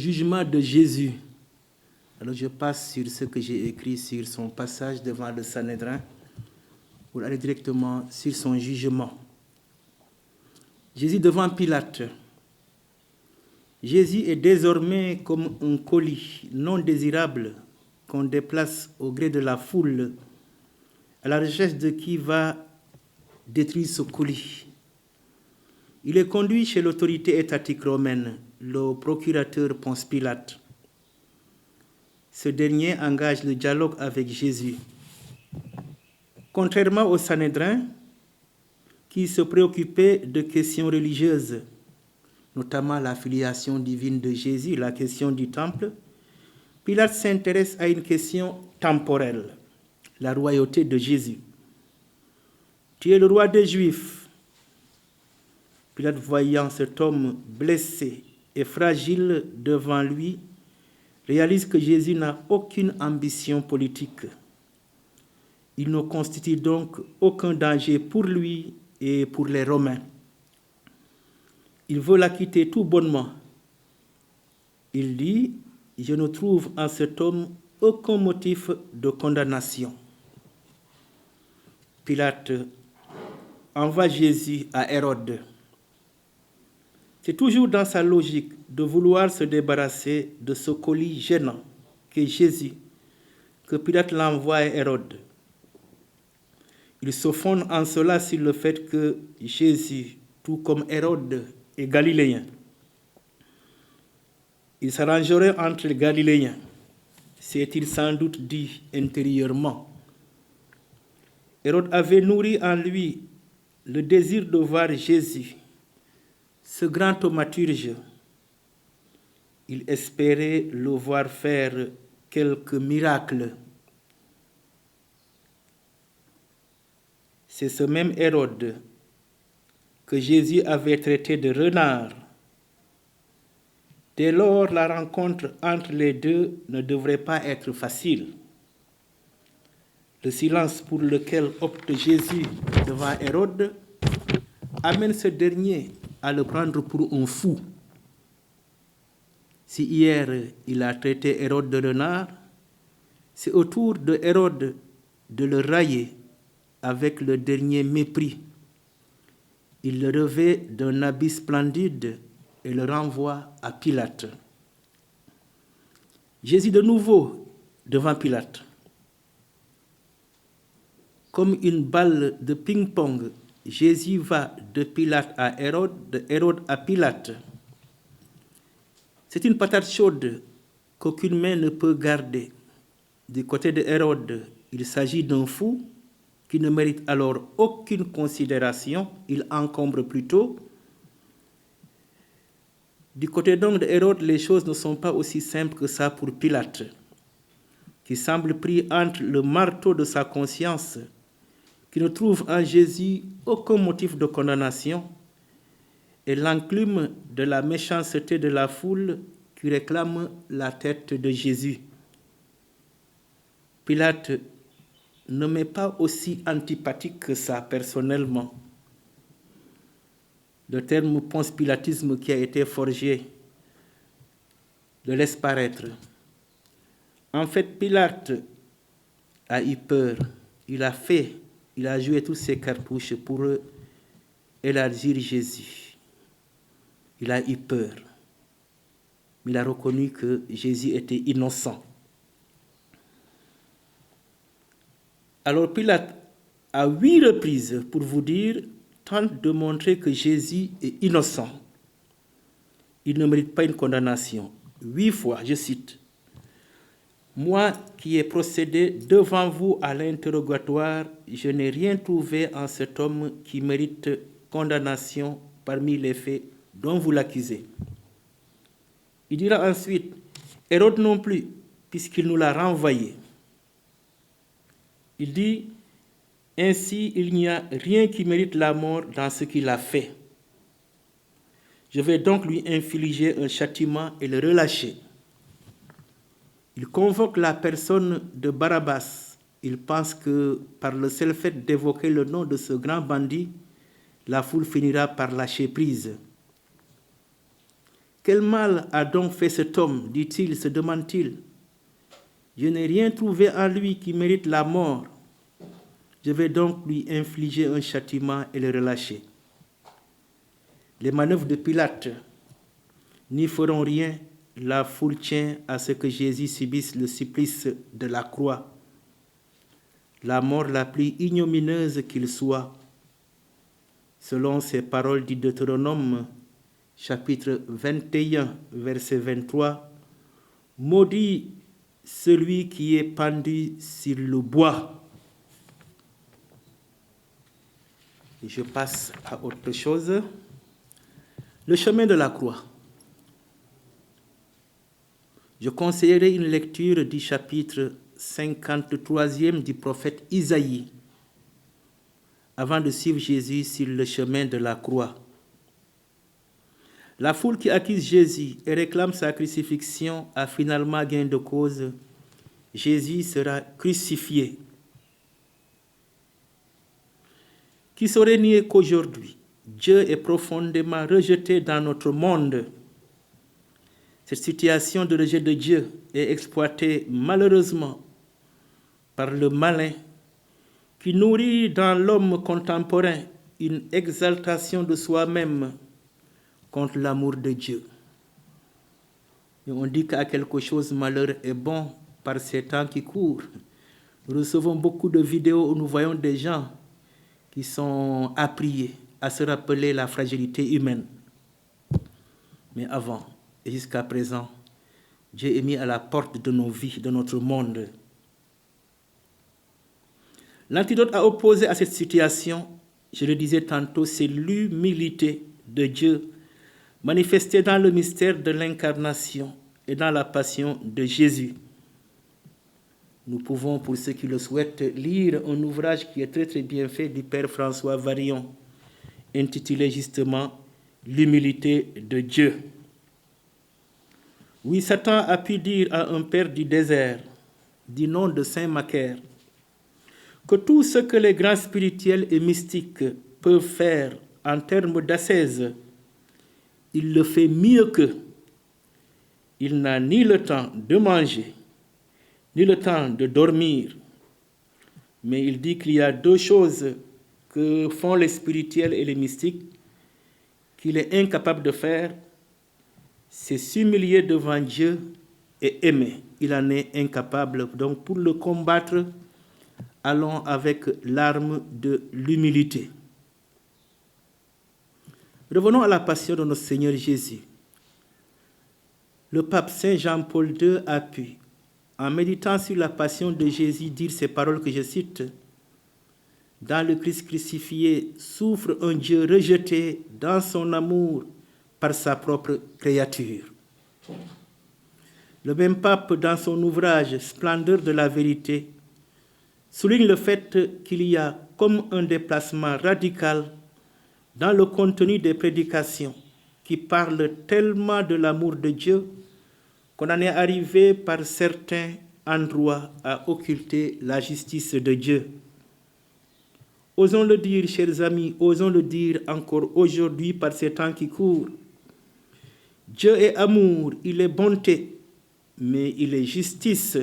jugement de Jésus. Alors je passe sur ce que j'ai écrit sur son passage devant le Sanhédrin pour aller directement sur son jugement. Jésus devant Pilate. Jésus est désormais comme un colis non désirable qu'on déplace au gré de la foule à la recherche de qui va détruire ce colis. Il est conduit chez l'autorité étatique romaine, le procurateur Ponce Pilate. Ce dernier engage le dialogue avec Jésus. Contrairement au Sanhédrin, qui se préoccupait de questions religieuses, notamment la filiation divine de Jésus, la question du temple, Pilate s'intéresse à une question temporelle, la royauté de Jésus. Tu es le roi des Juifs. Pilate, voyant cet homme blessé et fragile devant lui, réalise que Jésus n'a aucune ambition politique. Il ne constitue donc aucun danger pour lui et pour les Romains. Il veut l'acquitter tout bonnement. Il dit, « Je ne trouve en cet homme aucun motif de condamnation. » Pilate envoie Jésus à Hérode. C'est toujours dans sa logique de vouloir se débarrasser de ce colis gênant qu'est Jésus que Pilate l'envoie à Hérode. Il se fonde en cela sur le fait que Jésus, tout comme Hérode, est galiléen. Il s'arrangerait entre les Galiléens, s'est-il sans doute dit intérieurement. Hérode avait nourri en lui le désir de voir Jésus, ce grand thaumaturge. Il espérait le voir faire quelques miracles. C'est ce même Hérode que Jésus avait traité de renard. Dès lors, la rencontre entre les deux ne devrait pas être facile. Le silence pour lequel opte Jésus devant Hérode amène ce dernier à le prendre pour un fou. Si hier il a traité Hérode de renard, c'est au tour de Hérode de le railler avec le dernier mépris. Il le revêt d'un habit splendide et le renvoie à Pilate. Jésus de nouveau devant Pilate. Comme une balle de ping-pong, Jésus va de Pilate à Hérode, de Hérode à Pilate. C'est une patate chaude qu'aucune main ne peut garder. Du côté de Hérode, il s'agit d'un fou qui ne mérite alors aucune considération, il encombre plutôt. Du côté donc de Hérode, les choses ne sont pas aussi simples que ça pour Pilate, qui semble pris entre le marteau de sa conscience, qui ne trouve en Jésus aucun motif de condamnation, et l'enclume de la méchanceté de la foule qui réclame la tête de Jésus. Pilate ne m'est pas aussi antipathique que ça personnellement. Le terme Ponce Pilatisme qui a été forgé le laisse paraître. En fait, Pilate a eu peur. Il a joué toutes ses cartouches pour élargir Jésus. Il a eu peur. Il a reconnu que Jésus était innocent. Alors Pilate, à 8 reprises, pour vous dire, tente de montrer que Jésus est innocent. Il ne mérite pas une condamnation. 8 fois, je cite, « Moi qui ai procédé devant vous à l'interrogatoire, je n'ai rien trouvé en cet homme qui mérite condamnation parmi les faits dont vous l'accusez. » Il dira ensuite, « Hérode non plus, puisqu'il nous l'a renvoyé. » Il dit, « Ainsi, il n'y a rien qui mérite la mort dans ce qu'il a fait. Je vais donc lui infliger un châtiment et le relâcher. » Il convoque la personne de Barabbas. Il pense que par le seul fait d'évoquer le nom de ce grand bandit, la foule finira par lâcher prise. Quel mal a donc fait cet homme, dit-il, se demande-t-il. Je n'ai rien trouvé en lui qui mérite la mort. Je vais donc lui infliger un châtiment et le relâcher. Les manœuvres de Pilate n'y feront rien. La foule tient à ce que Jésus subisse le supplice de la croix, la mort la plus ignominieuse qu'il soit, selon ces paroles du Deutéronome, chapitre 21, verset 23, « Maudit celui qui est pendu sur le bois. » Et je passe à autre chose. Le chemin de la croix. Je conseillerais une lecture du chapitre 53e du prophète Isaïe avant de suivre Jésus sur le chemin de la croix. La foule qui accuse Jésus et réclame sa crucifixion a finalement gain de cause. Jésus sera crucifié. Qui saurait nier qu'aujourd'hui, Dieu est profondément rejeté dans notre monde? Cette situation de rejet de Dieu est exploitée malheureusement par le malin qui nourrit dans l'homme contemporain une exaltation de soi-même contre l'amour de Dieu. Et on dit qu'à quelque chose malheur est bon par ces temps qui courent. Nous recevons beaucoup de vidéos où nous voyons des gens qui sont appris à se rappeler la fragilité humaine. Mais avant et jusqu'à présent, Dieu est mis à la porte de nos vies, de notre monde. L'antidote à opposer à cette situation, je le disais tantôt, c'est l'humilité de Dieu manifestée dans le mystère de l'incarnation et dans la passion de Jésus. Nous pouvons, pour ceux qui le souhaitent, lire un ouvrage qui est très très bien fait du Père François Varillon, intitulé justement « L'humilité de Dieu ». Oui, Satan a pu dire à un père du désert, du nom de Saint Macaire, que tout ce que les grands spirituels et mystiques peuvent faire en termes d'ascèse, il le fait mieux qu'eux. Il n'a ni le temps de manger, ni le temps de dormir. Mais il dit qu'il y a deux choses que font les spirituels et les mystiques qu'il est incapable de faire, c'est s'humilier devant Dieu et aimer. Il en est incapable. Donc pour le combattre, allons avec l'arme de l'humilité. Revenons à la passion de notre Seigneur Jésus. Le pape Saint Jean-Paul II a pu, en méditant sur la passion de Jésus, dire ces paroles que je cite. Dans le Christ crucifié souffre un Dieu rejeté dans son amour par sa propre créature. Le même pape, dans son ouvrage « Splendeur de la vérité », souligne le fait qu'il y a comme un déplacement radical dans le contenu des prédications qui parlent tellement de l'amour de Dieu qu'on en est arrivé par certains endroits à occulter la justice de Dieu. Osons le dire, chers amis, osons le dire encore aujourd'hui par ces temps qui courent. Dieu est amour, il est bonté, mais il est justice.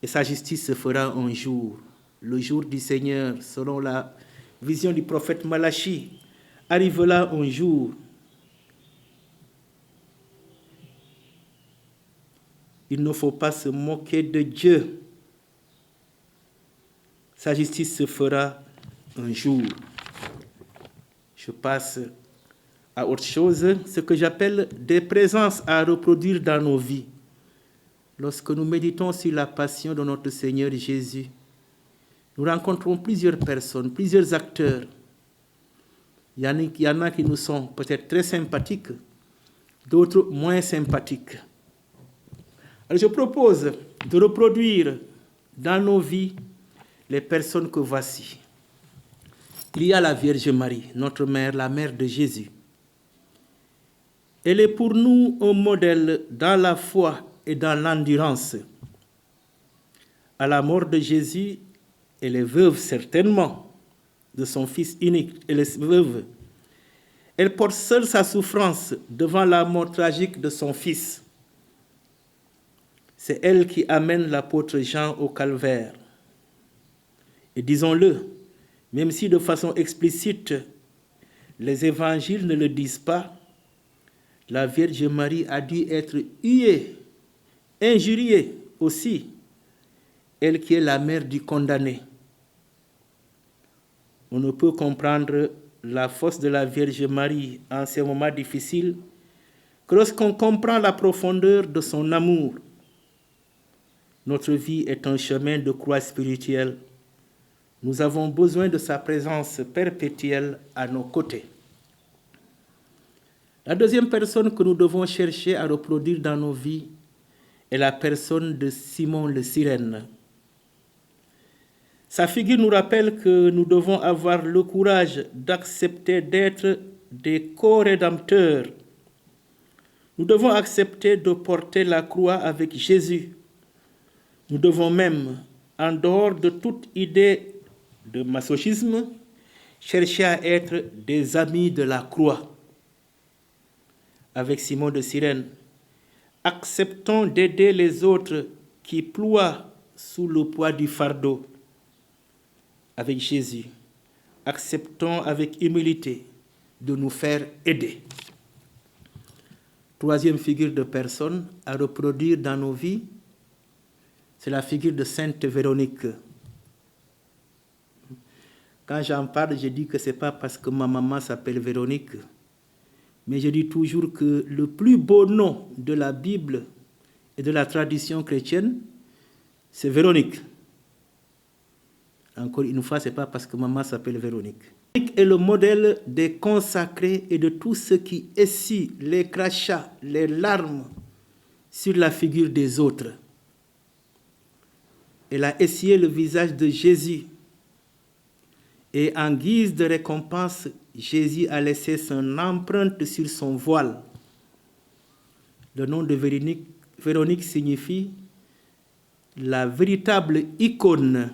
Et sa justice se fera un jour, le jour du Seigneur, selon la vision du prophète Malachi, arrivera un jour. Il ne faut pas se moquer de Dieu. Sa justice se fera un jour. Je passe à autre chose, ce que j'appelle des présences à reproduire dans nos vies. Lorsque nous méditons sur la passion de notre Seigneur Jésus, nous rencontrons plusieurs personnes, plusieurs acteurs. Il y en a qui nous sont peut-être très sympathiques, d'autres moins sympathiques. Alors je propose de reproduire dans nos vies les personnes que voici. Il y a la Vierge Marie, notre mère, la mère de Jésus. Elle est pour nous un modèle dans la foi et dans l'endurance. À la mort de Jésus, elle est veuve certainement de son fils unique. Elle est veuve. Elle porte seule sa souffrance devant la mort tragique de son fils. C'est elle qui amène l'apôtre Jean au calvaire. Et disons-le, même si de façon explicite, les évangiles ne le disent pas, la Vierge Marie a dû être huée, injuriée aussi, elle qui est la mère du condamné. On ne peut comprendre la force de la Vierge Marie en ces moments difficiles que lorsqu'on comprend la profondeur de son amour. Notre vie est un chemin de croix spirituelle. Nous avons besoin de sa présence perpétuelle à nos côtés. La deuxième personne que nous devons chercher à reproduire dans nos vies est la personne de Simon le Cyrène. Sa figure nous rappelle que nous devons avoir le courage d'accepter d'être des co-rédempteurs. Nous devons accepter de porter la croix avec Jésus. Nous devons même, en dehors de toute idée de masochisme, chercher à être des amis de la croix. Avec Simon de Cyrène, acceptons d'aider les autres qui ploient sous le poids du fardeau. Avec Jésus, acceptons avec humilité de nous faire aider. Troisième figure de personne à reproduire dans nos vies, c'est la figure de Sainte Véronique. Quand j'en parle, je dis que ce n'est pas parce que ma maman s'appelle Véronique, mais je dis toujours que le plus beau nom de la Bible et de la tradition chrétienne, c'est Véronique. Encore une fois, ce n'est pas parce que maman s'appelle Véronique. Véronique est le modèle des consacrés et de tous ceux qui essuient les crachats, les larmes sur la figure des autres. Elle a essuyé le visage de Jésus. Et en guise de récompense, Jésus a laissé son empreinte sur son voile. Le nom de Véronique signifie la véritable icône.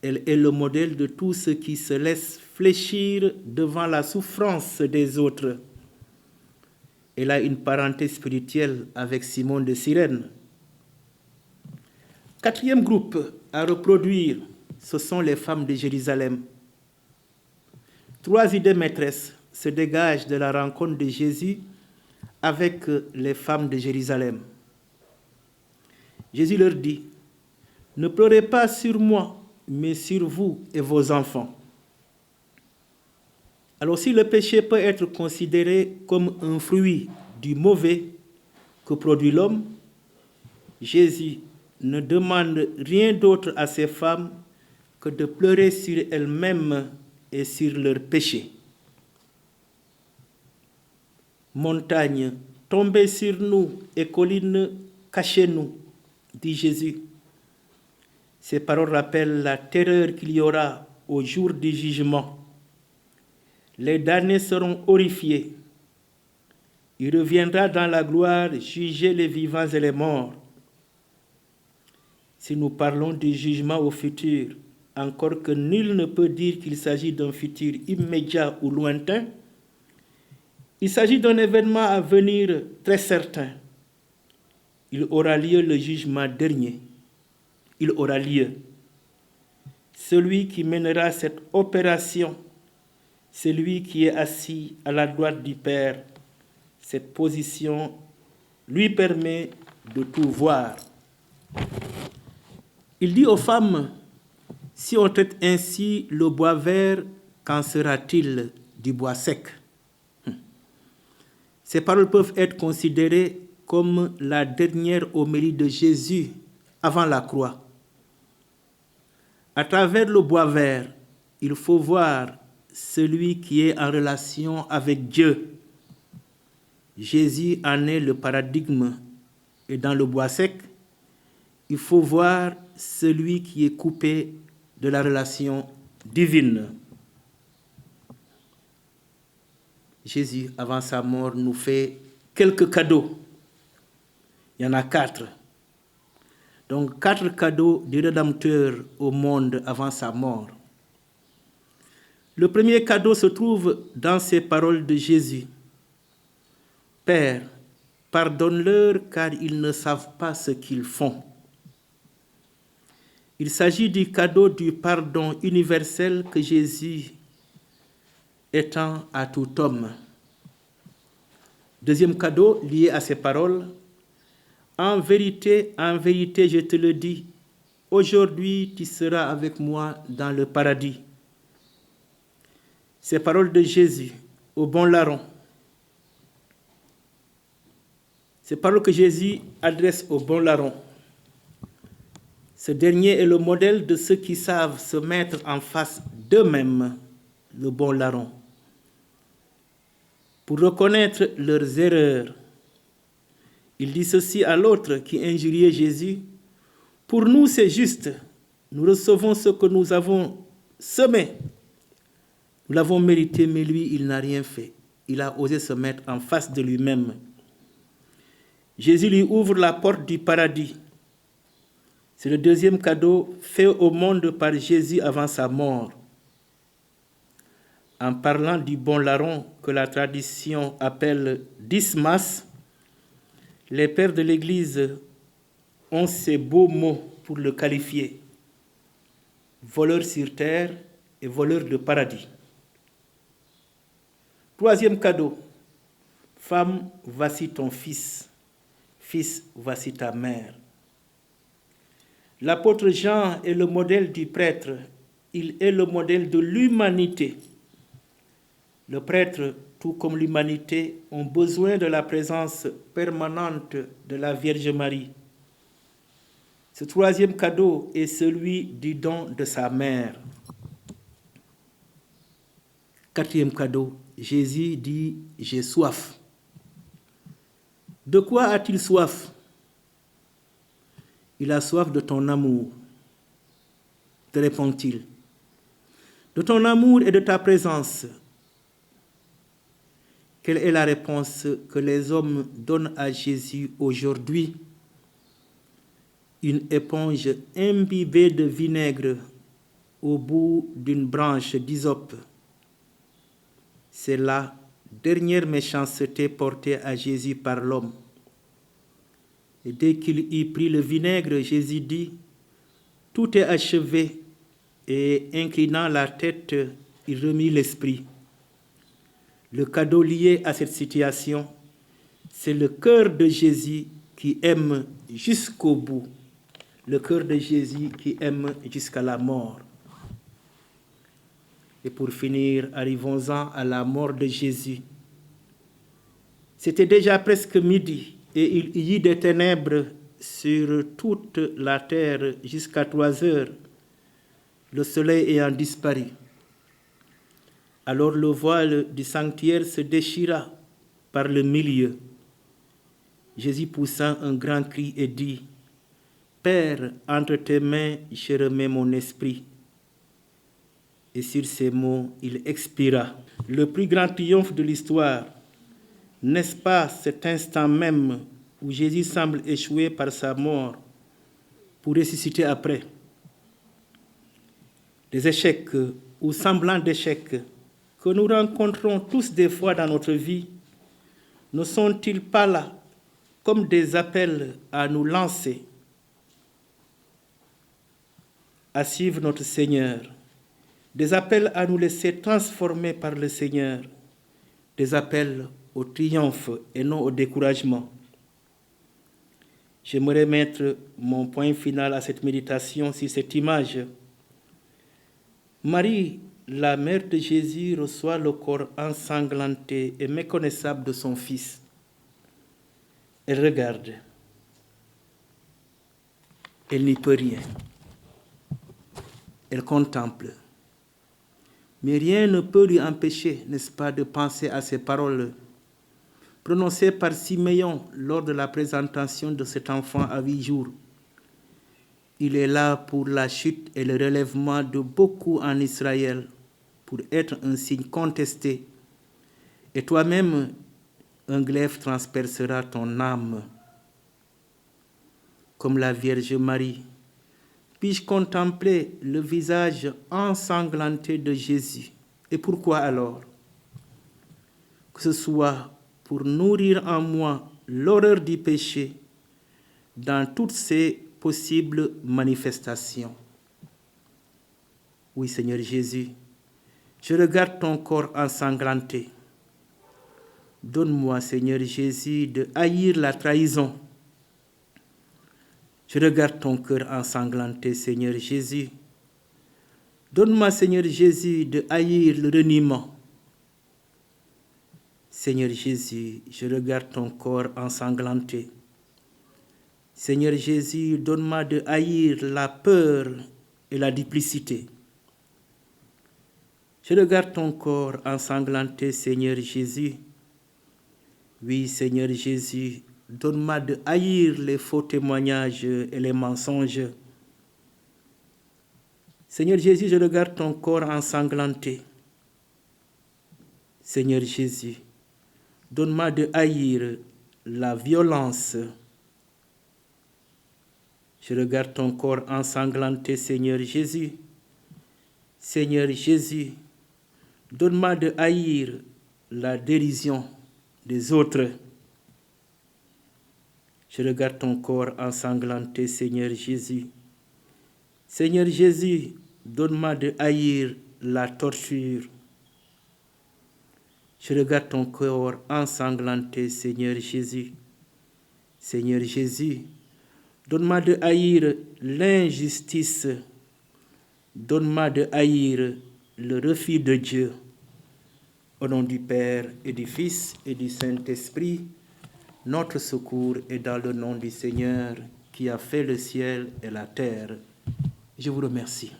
Elle est le modèle de tous ceux qui se laissent fléchir devant la souffrance des autres. Elle a une parenté spirituelle avec Simon de Cyrène. Quatrième groupe à reproduire, ce sont les femmes de Jérusalem. Trois idées maîtresses se dégagent de la rencontre de Jésus avec les femmes de Jérusalem. Jésus leur dit, « Ne pleurez pas sur moi, mais sur vous et vos enfants. » Alors si le péché peut être considéré comme un fruit du mauvais que produit l'homme, Jésus ne demande rien d'autre à ces femmes que de pleurer sur elles-mêmes et sur leurs péchés. Montagnes, tombez sur nous et collines, cachez-nous, dit Jésus. Ces paroles rappellent la terreur qu'il y aura au jour du jugement. Les damnés seront horrifiés. Il reviendra dans la gloire juger les vivants et les morts. Si nous parlons du jugement au futur, encore que nul ne peut dire qu'il s'agit d'un futur immédiat ou lointain, il s'agit d'un événement à venir très certain. Il aura lieu le jugement dernier. Il aura lieu. Celui qui mènera cette opération, c'est lui qui est assis à la droite du Père. Cette position lui permet de tout voir. Il dit aux femmes, si on traite ainsi le bois vert, qu'en sera-t-il du bois sec? Ces paroles peuvent être considérées comme la dernière homélie de Jésus avant la croix. À travers le bois vert, il faut voir celui qui est en relation avec Dieu. Jésus en est le paradigme. Et dans le bois sec, il faut voir celui qui est coupé de la relation divine. Jésus, avant sa mort, nous fait quelques cadeaux. Il y en a 4. Donc 4 cadeaux du Rédempteur au monde avant sa mort. Le premier cadeau se trouve dans ces paroles de Jésus. Père, pardonne-leur car ils ne savent pas ce qu'ils font. Il s'agit du cadeau du pardon universel que Jésus étend à tout homme. Deuxième cadeau lié à ces paroles. En vérité, je te le dis, aujourd'hui tu seras avec moi dans le paradis. Ces paroles de Jésus au bon larron. Ces paroles que Jésus adresse au bon larron. Ce dernier est le modèle de ceux qui savent se mettre en face d'eux-mêmes, le bon larron, pour reconnaître leurs erreurs. Il dit ceci à l'autre qui injuriait Jésus. Pour nous, c'est juste. Nous recevons ce que nous avons semé. Nous l'avons mérité, mais lui, il n'a rien fait. Il a osé se mettre en face de lui-même. Jésus lui ouvre la porte du paradis. C'est le deuxième cadeau fait au monde par Jésus avant sa mort. En parlant du bon larron que la tradition appelle Dismas, les pères de l'Église ont ces beaux mots pour le qualifier. Voleur sur terre et voleur de paradis. Troisième cadeau. Femme, voici ton fils. Fils, voici ta mère. L'apôtre Jean est le modèle du prêtre. Il est le modèle de l'humanité. Le prêtre, tout comme l'humanité, ont besoin de la présence permanente de la Vierge Marie. Ce troisième cadeau est celui du don de sa mère. Quatrième cadeau, Jésus dit « J'ai soif ». De quoi a-t-il soif? Il a soif de ton amour, te répond-il. De ton amour et de ta présence. Quelle est la réponse que les hommes donnent à Jésus aujourd'hui? Une éponge imbibée de vinaigre au bout d'une branche d'hysope. C'est la dernière méchanceté portée à Jésus par l'homme. Et dès qu'il eut pris le vinaigre, Jésus dit, « Tout est achevé. » Et inclinant la tête, il remit l'esprit. Le cadeau lié à cette situation, c'est le cœur de Jésus qui aime jusqu'au bout. Le cœur de Jésus qui aime jusqu'à la mort. Et pour finir, arrivons-en à la mort de Jésus. C'était déjà presque midi et il y eut des ténèbres sur toute la terre jusqu'à 3 heures, le soleil ayant disparu. Alors le voile du sanctuaire se déchira par le milieu. Jésus poussa un grand cri et dit, « Père, entre tes mains, je remets mon esprit. » Et sur ces mots, il expira. Le plus grand triomphe de l'histoire, n'est-ce pas cet instant même où Jésus semble échouer par sa mort pour ressusciter après? Des échecs ou semblants d'échecs que nous rencontrons tous des fois dans notre vie, ne sont-ils pas là comme des appels à nous lancer, à suivre notre Seigneur, des appels à nous laisser transformer par le Seigneur, des appels au triomphe et non au découragement? J'aimerais mettre mon point final à cette méditation sur cette image. Marie, la mère de Jésus, reçoit le corps ensanglanté et méconnaissable de son fils. Elle regarde. Elle n'y peut rien. Elle contemple. Mais rien ne peut lui empêcher, n'est-ce pas, de penser à ces paroles prononcées par Siméon lors de la présentation de cet enfant à 8 jours. Il est là pour la chute et le relèvement de beaucoup en Israël, pour être un signe contesté. Et toi-même, un glaive transpercera ton âme. Comme la Vierge Marie, puis-je contempler le visage ensanglanté de Jésus Et pourquoi alors? Que ce soit pour nourrir en moi l'horreur du péché dans toutes ses possibles manifestations. Oui, Seigneur Jésus, je regarde ton corps ensanglanté. Donne-moi, Seigneur Jésus, de haïr la trahison. Je regarde ton cœur ensanglanté, Seigneur Jésus. Donne-moi, Seigneur Jésus, de haïr le reniement. Seigneur Jésus, je regarde ton corps ensanglanté. Seigneur Jésus, donne-moi de haïr la peur et la duplicité. Je regarde ton corps ensanglanté, Seigneur Jésus. Oui, Seigneur Jésus, donne-moi de haïr les faux témoignages et les mensonges. Seigneur Jésus, je regarde ton corps ensanglanté. Seigneur Jésus, donne-moi de haïr la violence. Je regarde ton corps ensanglanté, Seigneur Jésus. Seigneur Jésus, donne-moi de haïr la dérision des autres. Je regarde ton corps ensanglanté, Seigneur Jésus. Seigneur Jésus, donne-moi de haïr la torture. Je regarde ton corps ensanglanté, Seigneur Jésus. Seigneur Jésus, donne-moi de haïr l'injustice. Donne-moi de haïr le refus de Dieu. Au nom du Père et du Fils et du Saint-Esprit, notre secours est dans le nom du Seigneur qui a fait le ciel et la terre. Je vous remercie.